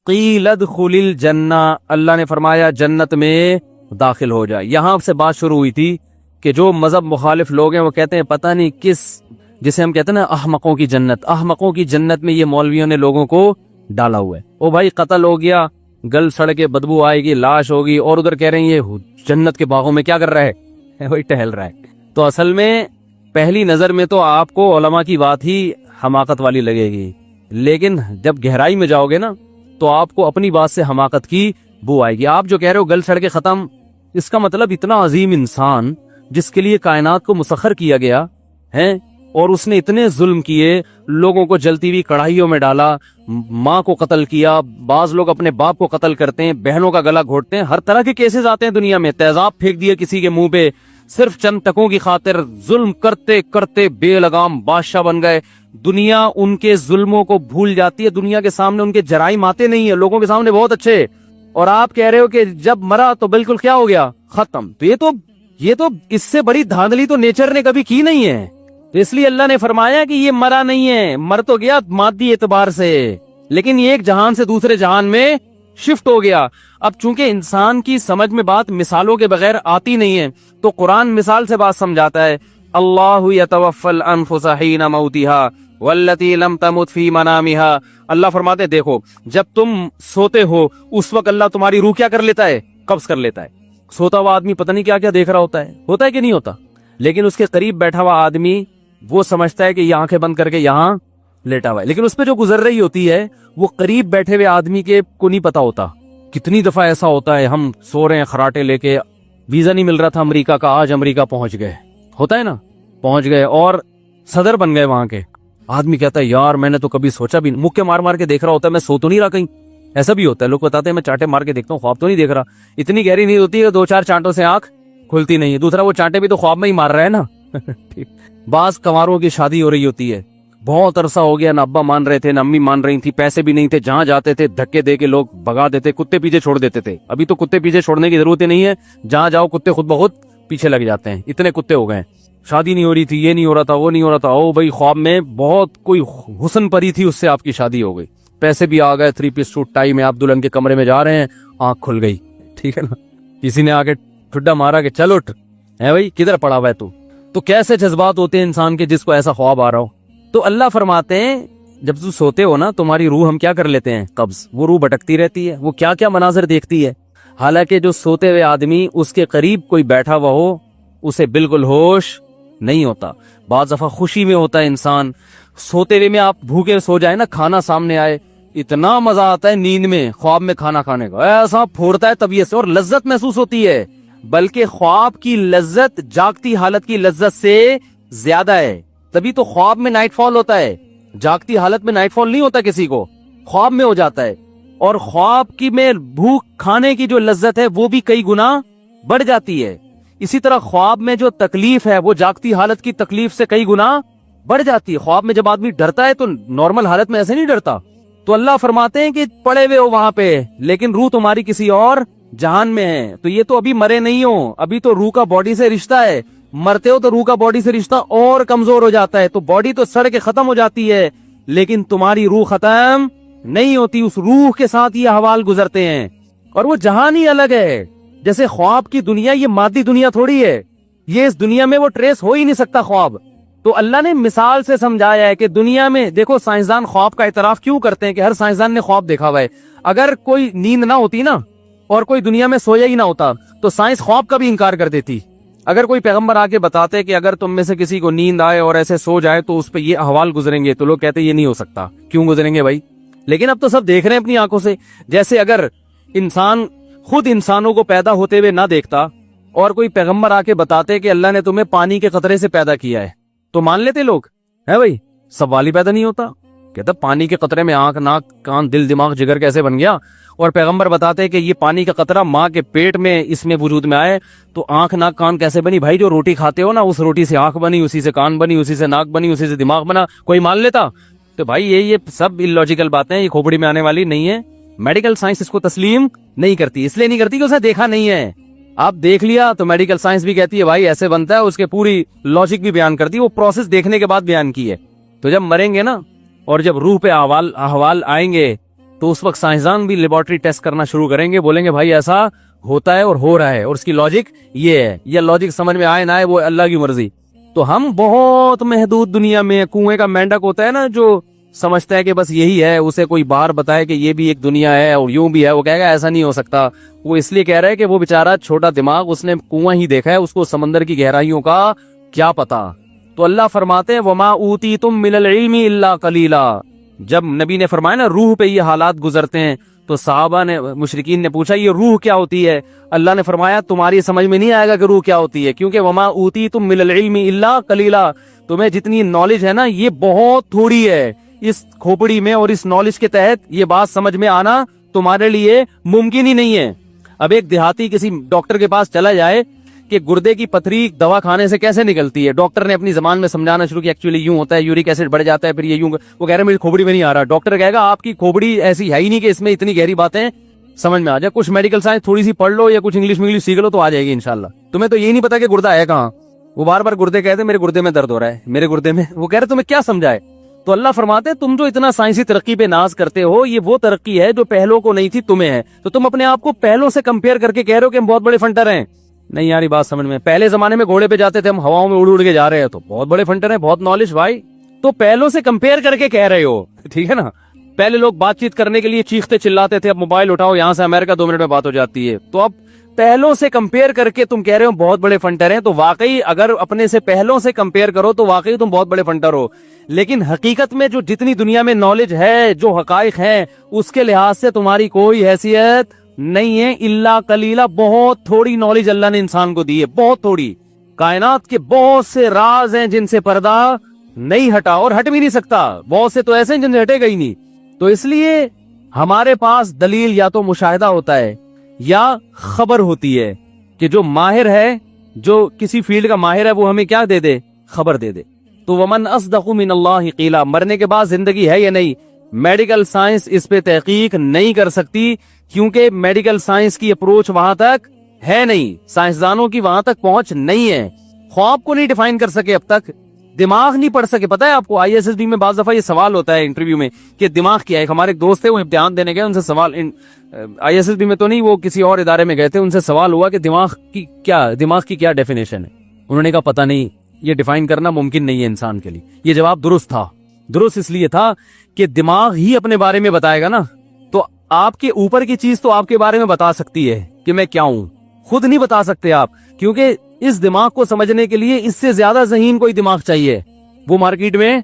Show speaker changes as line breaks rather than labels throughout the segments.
قیل ادخل الجنہ، اللہ نے فرمایا جنت میں داخل ہو جائے۔ یہاں سے بات شروع ہوئی تھی کہ جو مذہب مخالف لوگ ہیں وہ کہتے ہیں پتہ نہیں کس، جسے ہم کہتے ہیں نا احمقوں کی جنت، احمقوں کی جنت میں یہ مولویوں نے لوگوں کو ڈالا ہوا ہے۔ او بھائی قتل ہو گیا، گل سڑ کے بدبو آئے گی، لاش ہوگی، اور ادھر کہہ رہے ہیں یہ جنت کے باغوں میں کیا کر رہا ہے، وہی ٹہل رہا ہے۔ تو اصل میں پہلی نظر میں تو آپ کو علماء کی بات ہی حماقت والی لگے گی، لیکن جب گہرائی میں جاؤ گے نا تو آپ کو اپنی بات سے حماقت کی بو آئے گی۔ آپ جو کہہ رہے ہو گل سڑ کے ختم، اس کا مطلب اتنا عظیم انسان جس کے لیے کائنات کو مسخر کیا گیا ہے، اور اس نے اتنے ظلم کیے، لوگوں کو جلتی ہوئی کڑھائیوں میں ڈالا، ماں کو قتل کیا، بعض لوگ اپنے باپ کو قتل کرتے ہیں، بہنوں کا گلا گھونٹتے ہیں، ہر طرح کے کیسز آتے ہیں دنیا میں، تیزاب پھینک دیے کسی کے منہ پہ صرف چند ٹکوں کی خاطر، ظلم کرتے کرتے بے لگام بادشاہ بن گئے۔ دنیا ان کے ظلموں کو بھول جاتی ہے، دنیا کے سامنے ان کے جرائم آتے نہیں ہیں، لوگوں کے سامنے بہت اچھے، اور آپ کہہ رہے ہو کہ جب مرا تو بالکل کیا ہو گیا، ختم۔ تو یہ تو اس سے بڑی دھاندلی تو نیچر نے کبھی کی نہیں ہے۔ تو اس لیے اللہ نے فرمایا کہ یہ مرا نہیں ہے، مر تو گیا مادی اعتبار سے، لیکن یہ ایک جہان سے دوسرے جہان میں شفٹ ہو گیا۔ اب چونکہ انسان کی سمجھ میں بات مثالوں کے بغیر آتی نہیں ہے، تو قرآن مثال سے بات سمجھاتا ہے۔ اللہ یتوفی الانفس حین موتها والتی لم تمت فی منامها، اللہ فرماتے دیکھو جب تم سوتے ہو اس وقت اللہ تمہاری روح کیا کر لیتا ہے، قبض کر لیتا ہے۔ سوتا ہوا آدمی پتہ نہیں کیا کیا دیکھ رہا ہوتا ہے کہ نہیں ہوتا، لیکن اس کے قریب بیٹھا ہوا آدمی وہ سمجھتا ہے کہ یہ آنکھیں بند کر کے یہاں لیٹا ہوا ہے، لیکن اس پہ جو گزر رہی ہوتی ہے وہ قریب بیٹھے ہوئے آدمی کے کو نہیں پتا ہوتا۔ کتنی دفعہ ایسا ہوتا ہے ہم سو رہے ہیں خراٹے لے کے، ویزا نہیں مل رہا تھا امریکہ کا، آج امریکہ پہنچ گئے، ہوتا ہے نا، پہنچ گئے اور صدر بن گئے وہاں کے، آدمی کہتا ہے یار میں نے تو کبھی سوچا بھی، مکے مار مار کے دیکھ رہا ہوتا ہے میں سو تو نہیں رہا کہیں، ایسا بھی ہوتا ہے، لوگ بتاتے ہیں میں چانٹے مار کے دیکھتا ہوں خواب تو نہیں دیکھ رہا، اتنی گہری نہیں ہوتی ہے، دو چار چانٹوں سے آنکھ کھلتی نہیں ہے، دوسرا وہ چانٹے بھی تو خواب میں ہی مار رہا ہے نا۔ بعض کنواروں کی شادی ہو رہی ہوتی ہے، بہت عرصہ ہو گیا، نہ ابا مان رہے تھے نہ امی مان رہی تھی، پیسے بھی نہیں تھے، جہاں جاتے تھے دھکے دے کے لوگ بھگا دیتے، کتے پیچھے چھوڑ دیتے تھے، ابھی تو کتے پیچھے چھوڑنے کی ضرورت ہی نہیں ہے، جہاں جاؤ کتے خود بخود پیچھے لگ جاتے ہیں، اتنے کتے ہو گئے۔ شادی نہیں ہو رہی تھی، یہ نہیں ہو رہا تھا، وہ نہیں ہو رہا تھا، او بھائی خواب میں بہت کوئی حسن پری تھی، اس سے آپ کی شادی ہو گئی، پیسے بھی آ گئے، 3 پیس سوٹ ٹائی میں آپ دلہن کے کمرے میں جا رہے ہیں، آنکھ کھل گئی، ٹھیک ہے نا، کسی نے آ کے ٹھڈا مارا کہ چل اٹھ، ہے بھائی کدھر پڑا ہوا ہے تو کیسے جذبات ہوتے ہیں انسان کے جس کو ایسا خواب آ رہا ہو۔ تو اللہ فرماتے ہیں جب تم سوتے ہو نا تمہاری روح ہم کیا کر لیتے ہیں، قبض، وہ روح بھٹکتی رہتی ہے، وہ کیا کیا مناظر دیکھتی ہے، حالانکہ جو سوتے ہوئے آدمی اس کے قریب کوئی بیٹھا ہوا ہو اسے بالکل ہوش نہیں ہوتا۔ بعض دفعہ خوشی میں ہوتا ہے انسان، سوتے ہوئے میں آپ بھوکے سو جائے نا، کھانا سامنے آئے، اتنا مزہ آتا ہے نیند میں خواب میں کھانا کھانے کا، ایسا پھورتا ہے طبیعت سے اور لذت محسوس ہوتی ہے، بلکہ خواب کی لذت جاگتی حالت کی لذت سے زیادہ ہے، تبھی تو خواب میں نائٹ فال ہوتا ہے، جاگتی حالت میں نائٹ فال نہیں ہوتا، کسی کو خواب میں ہو جاتا ہے، اور خواب کی میں بھوک کھانے کی جو لذت ہے وہ بھی کئی گنا بڑھ جاتی ہے۔ اسی طرح خواب میں جو تکلیف ہے وہ جاگتی حالت کی تکلیف سے کئی گنا بڑھ جاتی ہے۔ خواب میں جب آدمی ڈرتا ہے تو نارمل حالت میں ایسے نہیں ڈرتا، تو اللہ فرماتے ہیں کہ پڑے ہوئے ہو وہاں پہ لیکن روح تمہاری کسی اور جہان میں ہے، تو یہ تو ابھی مرے نہیں ہو، ابھی تو روح کا باڈی سے رشتہ ہے، مرتے ہو تو روح کا باڈی سے رشتہ اور کمزور ہو جاتا ہے، تو باڈی تو سڑ کے ختم ہو جاتی ہے لیکن تمہاری روح ختم نہیں ہوتی، اس روح کے ساتھ یہ احوال گزرتے ہیں، اور وہ جہان ہی الگ ہے۔ جیسے خواب کی دنیا یہ مادی دنیا تھوڑی ہے، یہ اس دنیا میں وہ ٹریس ہو ہی نہیں سکتا خواب، تو اللہ نے مثال سے سمجھایا ہے کہ دنیا میں دیکھو سائنسدان خواب کا اعتراف کیوں کرتے ہیں کہ ہر سائنسدان نے خواب دیکھا ہوا ہے، اگر کوئی نیند نہ ہوتی نا اور کوئی دنیا میں سویا ہی نہ ہوتا تو سائنس خواب کا بھی انکار کر دیتی۔ اگر کوئی پیغمبر آ کے بتاتے کہ اگر تم میں سے کسی کو نیند آئے اور ایسے سو جائے تو اس پہ یہ احوال گزریں گے، تو لوگ کہتے یہ نہیں ہو سکتا، کیوں گزریں گے بھائی؟ لیکن اب تو سب دیکھ رہے ہیں اپنی آنکھوں سے، جیسے اگر انسان خود انسانوں کو پیدا ہوتے ہوئے نہ دیکھتا اور کوئی پیغمبر آ کے بتاتے کہ اللہ نے تمہیں پانی کے قطرے سے پیدا کیا ہے تو مان لیتے لوگ، ہے بھائی؟ سوال ہی پیدا نہیں ہوتا، کہتا پانی کے قطرے میں آنکھ ناک کان دل دماغ جگر کیسے بن گیا، اور پیغمبر بتاتے کہ یہ پانی کا قطرہ ماں کے پیٹ میں اس میں وجود میں آئے تو آنکھ ناک کان کیسے بنی؟ بھائی جو روٹی کھاتے ہو نا اس روٹی سے آنکھ بنی، اسی سے کان بنی، اسی سے ناک بنی، اسی سے دماغ بنا، کوئی مان لیتا؟ تو بھائی یہ سب illogical باتیں، یہ کھوپڑی میں آنے والی نہیں ہے، میڈیکل سائنس اس کو تسلیم نہیں کرتی، اس لیے نہیں کرتی کہ اسے دیکھا نہیں ہے، آپ دیکھ لیا تو میڈیکل سائنس بھی کہتی ہے بھائی ایسے بنتا ہے، اس کے پوری لاجک بھی بیان کرتی ہے، وہ پروسیس دیکھنے کے بعد بیان کی ہے۔ تو جب مریں گے نا اور جب روح پہ احوال آئیں گے تو اس وقت سائنسدان بھی لیبارٹری ٹیسٹ کرنا شروع کریں گے, بولیں گے بھائی ایسا ہوتا ہے اور ہو رہا ہے, اور اس کی لاجک یہ ہے, یہ لاجک سمجھ میں آئے نہ آئے وہ اللہ کی مرضی. تو ہم بہت محدود دنیا میں, کنویں کا مینڈک ہوتا ہے نا جو سمجھتا ہے کہ بس یہی ہے, اسے کوئی باہر بتائے کہ یہ بھی ایک دنیا ہے اور یوں بھی ہے, وہ کہے گا ایسا نہیں ہو سکتا. وہ اس لیے کہہ رہا ہے کہ وہ بیچارہ چھوٹا دماغ, اس نے کنواں ہی دیکھا ہے, اس کو سمندر کی گہرائیوں کا کیا پتا. تو اللہ فرماتے ہیں وما اوتیتم من العلم الا قلیلا. جب نبی نے فرمایا نا روح پہ یہ حالات گزرتے ہیں, تو صحابہ نے, مشرکین نے پوچھا یہ روح کیا ہوتی ہے؟ اللہ نے فرمایا تمہاری سمجھ میں نہیں آئے گا کہ روح کیا ہوتی ہے, کیونکہ وما اوتیتم من العلم الا قلیلا, تمہیں جتنی نالج ہے نا یہ بہت تھوڑی ہے اس کھوپڑی میں, اور اس نالج کے تحت یہ بات سمجھ میں آنا تمہارے لیے ممکن ہی نہیں ہے. اب ایک دیہاتی کسی ڈاکٹر کے پاس چلا جائے کہ گردے کی پتھری دوا کھانے سے کیسے نکلتی ہے, ڈاکٹر نے اپنی زبان میں سمجھانا شروع کیا ایکچولی یوں ہوتا ہے, یورک ایسڈ بڑھ جاتا ہے, پھر یہ یوں, وہ کہہ رہے ہیں میری کھوپڑی میں نہیں آ رہا. ڈاکٹر کہے گا آپ کی کھوپڑی ایسی ہے ہی نہیں کہ اس میں اتنی گہری باتیں سمجھ میں آ جائے. کچھ میڈیکل سائنس تھوڑی سی پڑھ لو یا کچھ انگلش سیکھ لو تو آ جائے گی انشاءاللہ. تمہیں تو یہی نہیں پتا کہ گردہ ہے کہاں. وہ بار بار گردے کہتے ہیں میرے گردے میں درد ہو رہا ہے, میرے گردے میں, وہ کہہ رہے تمہیں کیا سمجھائے. تو اللہ فرماتے ہیں تم جو اتنا سائنسی ترقی پہ ناز کرتے ہو, یہ وہ ترقی ہے جو پہلوں کو نہیں تھی تمہیں ہے. تو تم اپنے آپ کو پہلوں سے کمپیئر کر کے کہہ رہے ہو کہ ہم بہت بڑے فنٹر ہیں. نہیں یاری بات سمجھ میں, پہلے زمانے میں گھوڑے پہ جاتے تھے ہم, ہواؤں میں اڑ کے جا رہے ہیں, تو بہت بڑے فنٹر ہیں, بہت نالج بھائی. تو پہلوں سے کمپیئر کر کے کہہ رہے ہو, ٹھیک ہے نا. پہلے لوگ بات چیت کرنے کے لیے چیختے چلاتے تھے, اب موبائل اٹھاؤ یہاں سے امریکہ 2 منٹ میں بات ہو جاتی ہے. تو اب پہلوں سے کمپیئر کر کے تم کہہ رہے ہو بہت بڑے فنٹر ہیں, تو واقعی اگر اپنے سے پہلوں سے کمپیئر کرو تو واقعی تم بہت بڑے فنٹر ہو. لیکن حقیقت میں جو جتنی دنیا میں نالج ہے, جو حقائق ہیں, اس کے لحاظ سے تمہاری کوئی حیثیت نہیں ہے. الا قلیلا, بہت تھوڑی نالج اللہ نے انسان کو دی ہے, بہت تھوڑی. کائنات کے بہت سے راز ہیں جن سے پردہ نہیں ہٹا اور ہٹ بھی نہیں سکتا, بہت سے تو ایسے ہیں جن سے ہٹے گا ہی نہیں. تو اس لیے ہمارے پاس دلیل یا تو مشاہدہ ہوتا ہے یا خبر ہوتی ہے, کہ جو ماہر ہے, جو کسی فیلڈ کا ماہر ہے, وہ ہمیں کیا دے دے, خبر دے دے. تو ومن اصدق من اللہ قیلا, مرنے کے بعد زندگی ہے یا نہیں, میڈیکل سائنس اس پہ تحقیق نہیں کر سکتی, کیونکہ میڈیکل سائنس کی اپروچ وہاں تک ہے نہیں, سائنسدانوں کی وہاں تک پہنچ نہیں ہے. خواب کو نہیں ڈیفائن کر سکے اب تک, دماغ نہیں پڑھ سکے. پتہ ہے آپ کو ISSB میں بعض دفعہ یہ سوال ہوتا ہے انٹرویو میں کہ دماغ کیا ہے. ہمارے ایک دوست تھے, وہ امتحان دینے گئے, ان سے سوال, ISSB میں تو نہیں, وہ کسی اور ادارے میں گئے تھے, ان سے سوال ہوا کہ دماغ کی کیا ڈیفینیشن ہے. انہوں نے کہا پتہ نہیں, یہ ڈیفائن کرنا ممکن نہیں ہے انسان کے لیے. یہ جواب درست تھا. درست اس لیے تھا کہ دماغ ہی اپنے بارے میں بتائے گا نا. تو آپ کے اوپر کی چیز تو آپ کے بارے میں بتا سکتی ہے کہ میں کیا ہوں, خود نہیں بتا سکتے آپ, کیونکہ اس دماغ کو سمجھنے کے لیے اس سے زیادہ ذہین کوئی دماغ چاہیے, وہ مارکیٹ میں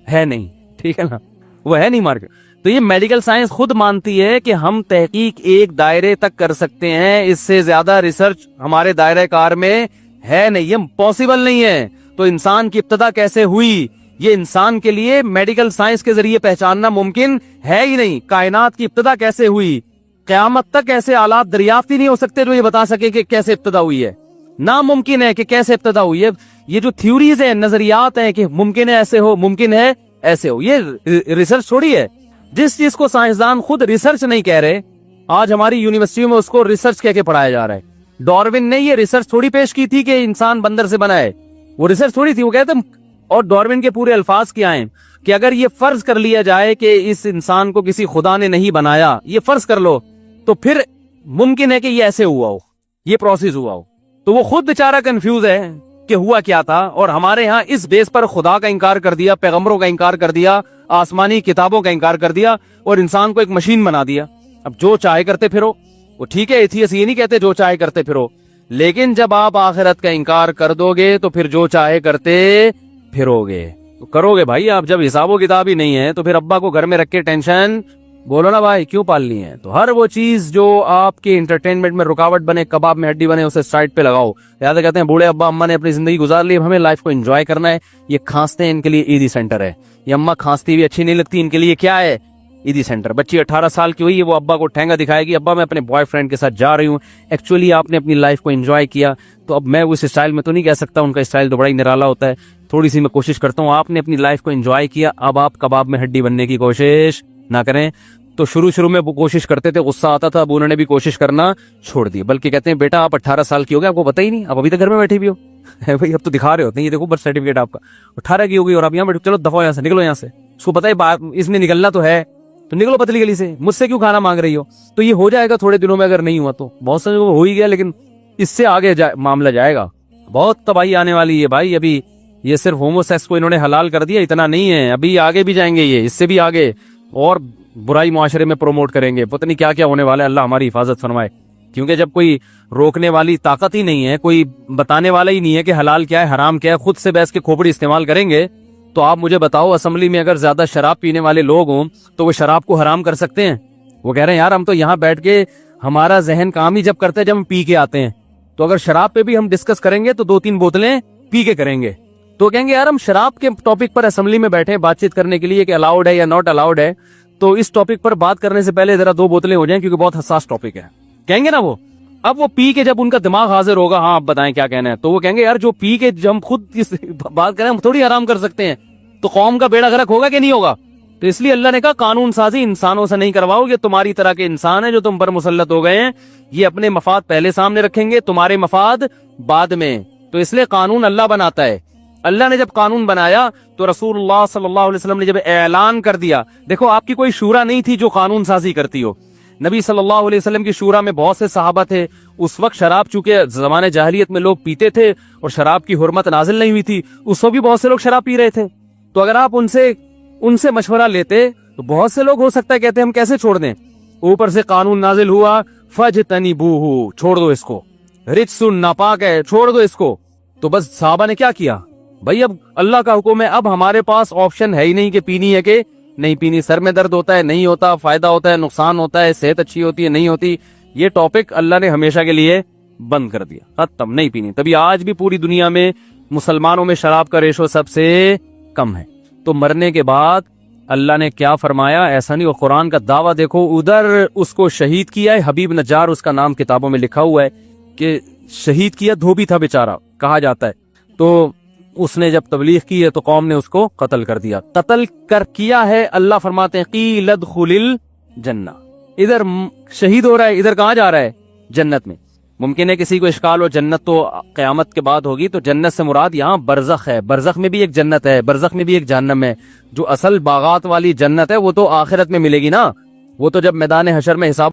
ہے نہیں, ٹھیک ہے نا, وہ ہے نہیں مارکیٹ. تو یہ میڈیکل سائنس خود مانتی ہے کہ ہم تحقیق ایک دائرے تک کر سکتے ہیں, اس سے زیادہ ریسرچ ہمارے دائرہ کار میں ہے نہیں, یہ پاسبل نہیں ہے. تو انسان کی ابتدا کیسے ہوئی, یہ انسان کے لیے میڈیکل سائنس کے ذریعے پہچاننا ممکن ہے ہی نہیں. کائنات کی ابتدا کیسے ہوئی, قیامت تک ایسے آلات دریافت ہی نہیں ہو سکتے جو یہ بتا سکے کہ کیسے ابتدا ہوئی ہے. ناممکن ہے کہ کیسے ابتدا ہوئی ہے. یہ جو تھیوریز ہیں, نظریات ہیں کہ ممکن ہے ایسے ہو, ممکن ہے ایسے ہو, یہ ریسرچ تھوڑی ہے. جس چیز کو سائنسدان خود ریسرچ نہیں کہہ رہے, آج ہماری یونیورسٹیوں میں اس کو ریسرچ کہہ کے پڑھایا جا رہا ہے. ڈاروین نے یہ ریسرچ تھوڑی پیش کی تھی کہ انسان بندر سے بنا ہے, وہ ریسرچ تھوڑی تھی. وہ کہتے ہیں, اور ڈاروین کے پورے الفاظ کیا ہیں کہ اگر یہ فرض کر لیا جائے کہ اس انسان کو کسی خدا نے نہیں بنایا, یہ فرض کر لو, تو پھر ممکن ہے کہ یہ ایسے ہوا ہو, یہ پروسیس ہوا ہو. تو وہ خود بیچارہ کنفیوز ہے کہ ہوا کیا تھا. اور ہمارے ہاں اس بیس پر خدا کا انکار کر دیا, پیغمبروں کا انکار کر دیا, آسمانی کتابوں کا انکار کر دیا, اور انسان کو ایک مشین بنا دیا. اب جو چاہے کرتے پھرو, وہ ٹھیک ہے, ایتھیسٹ یہ نہیں کہتے جو چاہے کرتے پھرو, لیکن جب آپ آخرت کا انکار کر دو گے تو پھر جو چاہے کرتے پھرو گے. تو کرو گے بھائی آپ, جب حساب و کتاب ہی نہیں ہے تو پھر ابا کو گھر میں رکھ کے ٹینشن بولو نا بھائی کیوں پالنی ہے. تو ہر وہ چیز جو آپ کے انٹرٹینمنٹ میں رکاوٹ بنے, کباب میں ہڈی بنے, اسے سائڈ پہ لگاؤ. یاد کہتے ہیں بوڑھے ابا اما نے اپنی زندگی گزار لی, ہمیں لائف کو انجوائے کرنا ہے. یہ کھانستے ہیں, ان کے لیے ایدی سینٹر ہے. یہ اما کھانستی بھی اچھی نہیں لگتی, ان کے لیے کیا ہے, ایدی سینٹر. بچی 18 سال کی ہوئی ہے, وہ ابا کو ٹھینگا دکھائے گی, ابا میں اپنے بوائے فرینڈ کے ساتھ جا رہی ہوں. ایکچولی آپ نے اپنی لائف کو انجوائے کیا, تو اب میں اس اسٹائل میں تو نہیں کہہ سکتا, ان کا اسٹائل تو بڑا ہی نرالا ہوتا ہے. تھوڑی سی میں کوشش کرتا ہوں, آپ نے اپنی لائف کو انجوائے کیا, اب آپ کباب میں ہڈی بننے کی کوشش نہ کریں. تو شروع میں وہ کوشش کرتے تھے, غصہ آتا تھا, اب انہوں نے بھی کوشش کرنا چھوڑ دی. بلکہ کہتے ہیں بیٹا آپ 18 سال کی ہو گئے, آپ کو پتہ ہی نہیں, آپ ابھی تک گھر میں بیٹھے بھی ہو. بھائی اب تو دکھا رہے ہوتے ہیں, یہ دیکھو برتھ سرٹیفکیٹ آپ کا 18 کی ہو گئی اور آپ یہاں بیٹھے, چلو دفعہ یہاں سے نکلو, یہاں سے. اس کو پتہ ہے اس نے نکلنا تو ہے, تو نکلو پتلی گلی سے, مجھ سے کیوں کھانا مانگ رہی ہو. تو یہ ہو جائے گا تھوڑے دنوں میں, اگر نہیں ہوا تو بہت سے ہو ہی گیا, لیکن اس سے آگے معاملہ جائے گا, بہت تباہی آنے والی ہے بھائی. ابھی یہ صرف ہومو سیکس کو انہوں نے حلال کر دیا, اتنا نہیں ہے, ابھی آگے بھی جائیں گے, یہ اس سے بھی آگے اور برائی معاشرے میں پروموٹ کریں گے. پتہ نہیں کیا کیا ہونے والا ہے, اللہ ہماری حفاظت فرمائے. کیونکہ جب کوئی روکنے والی طاقت ہی نہیں ہے, کوئی بتانے والا ہی نہیں ہے کہ حلال کیا ہے حرام کیا ہے, خود سے بیٹھ کے کھوپڑی استعمال کریں گے, تو آپ مجھے بتاؤ اسمبلی میں اگر زیادہ شراب پینے والے لوگ ہوں تو وہ شراب کو حرام کر سکتے ہیں؟ وہ کہہ رہے ہیں یار ہم تو یہاں بیٹھ کے ہمارا ذہن کام ہی جب کرتے ہیں جب ہم پی کے آتے ہیں, تو اگر شراب پہ بھی ہم ڈسکس کریں گے تو 2-3 بوتلیں پی کے کریں گے. تو کہیں گے یار ہم شراب کے ٹاپک پر اسمبلی میں بیٹھے بات چیت کرنے کے لیے کہ الاؤڈ ہے یا ناٹ الاؤڈ ہے, تو اس ٹاپک پر بات کرنے سے پہلے ذرا 2 بوتلیں ہو جائیں, کیونکہ بہت حساس ٹاپک ہے. کہیں گے نا وہ, اب وہ پی کے جب ان کا دماغ حاضر ہوگا, ہاں آپ بتائیں کیا کہنا ہے, تو وہ کہیں گے یار جو پی کے جب ہم خود اس بات کریں ہم تھوڑی آرام کر سکتے ہیں, تو قوم کا بیڑا غرق ہوگا کہ نہیں ہوگا. تو اس لیے اللہ نے کہا قانون سازی انسانوں سے نہیں کرواؤ, یہ تمہاری طرح کے انسان ہیں جو تم پر مسلط ہو گئے ہیں, یہ اپنے مفاد پہلے سامنے رکھیں گے, تمہارے مفاد بعد میں. تو اس لیے قانون اللہ بناتا ہے. اللہ نے جب قانون بنایا تو رسول اللہ صلی اللہ علیہ وسلم نے جب اعلان کر دیا, دیکھو آپ کی کوئی شورا نہیں تھی جو قانون سازی کرتی ہو. نبی صلی اللہ علیہ وسلم کی شورا میں بہت سے صحابہ تھے. اس وقت شراب چونکہ زمانے جاہلیت میں لوگ پیتے تھے اور شراب کی حرمت نازل نہیں ہوئی تھی, اس وقت بھی بہت سے لوگ شراب پی رہے تھے. تو اگر آپ ان سے مشورہ لیتے تو بہت سے لوگ ہو سکتا ہے کہتے ہم کیسے چھوڑ دیں, اوپر سے قانون نازل ہوا فجتنبوہ, چھوڑ دو اس کو, رجس ناپاک ہے, چھوڑ دو اس کو. تو بس صحابہ نے کیا کیا بھائی, اب اللہ کا حکم ہے, اب ہمارے پاس آپشن ہے ہی نہیں کہ پینی ہے کہ نہیں پینی. سر میں درد ہوتا ہے نہیں ہوتا, فائدہ ہوتا ہے نقصان ہوتا ہے, صحت اچھی ہوتی ہے نہیں ہوتی, یہ ٹاپک اللہ نے ہمیشہ کے لیے بند کر دیا, ختم, نہیں پینی. تبھی آج بھی پوری دنیا میں مسلمانوں میں شراب کا ریشو سب سے کم ہے. تو مرنے کے بعد اللہ نے کیا فرمایا, ایسا نہیں, وہ قرآن کا دعویٰ دیکھو, ادھر اس کو شہید کیا ہے, حبیب نجار اس کا نام کتابوں میں لکھا ہوا ہے کہ شہید کیا, دھوبی تھا بیچارہ کہا جاتا ہے. تو اس نے جب تبلیغ کی ہے تو قوم نے اس کو قتل کر دیا. قتل کر کیا ہے, اللہ فرماتے ہیں قیل ادخل الجنہ, ادھر شہید ہو رہا ہے, ادھر کہاں جا رہا ہے, جنت میں. ممکن ہے کسی کو اشکال ہو, جنت تو قیامت کے بعد ہوگی, تو جنت سے مراد یہاں برزخ ہے, برزخ میں بھی ایک جنت ہے, برزخ میں بھی ایک جہنم ہے. جو اصل باغات والی جنت ہے وہ تو آخرت میں ملے گی نا, وہ تو جب میدان حشر میں حساب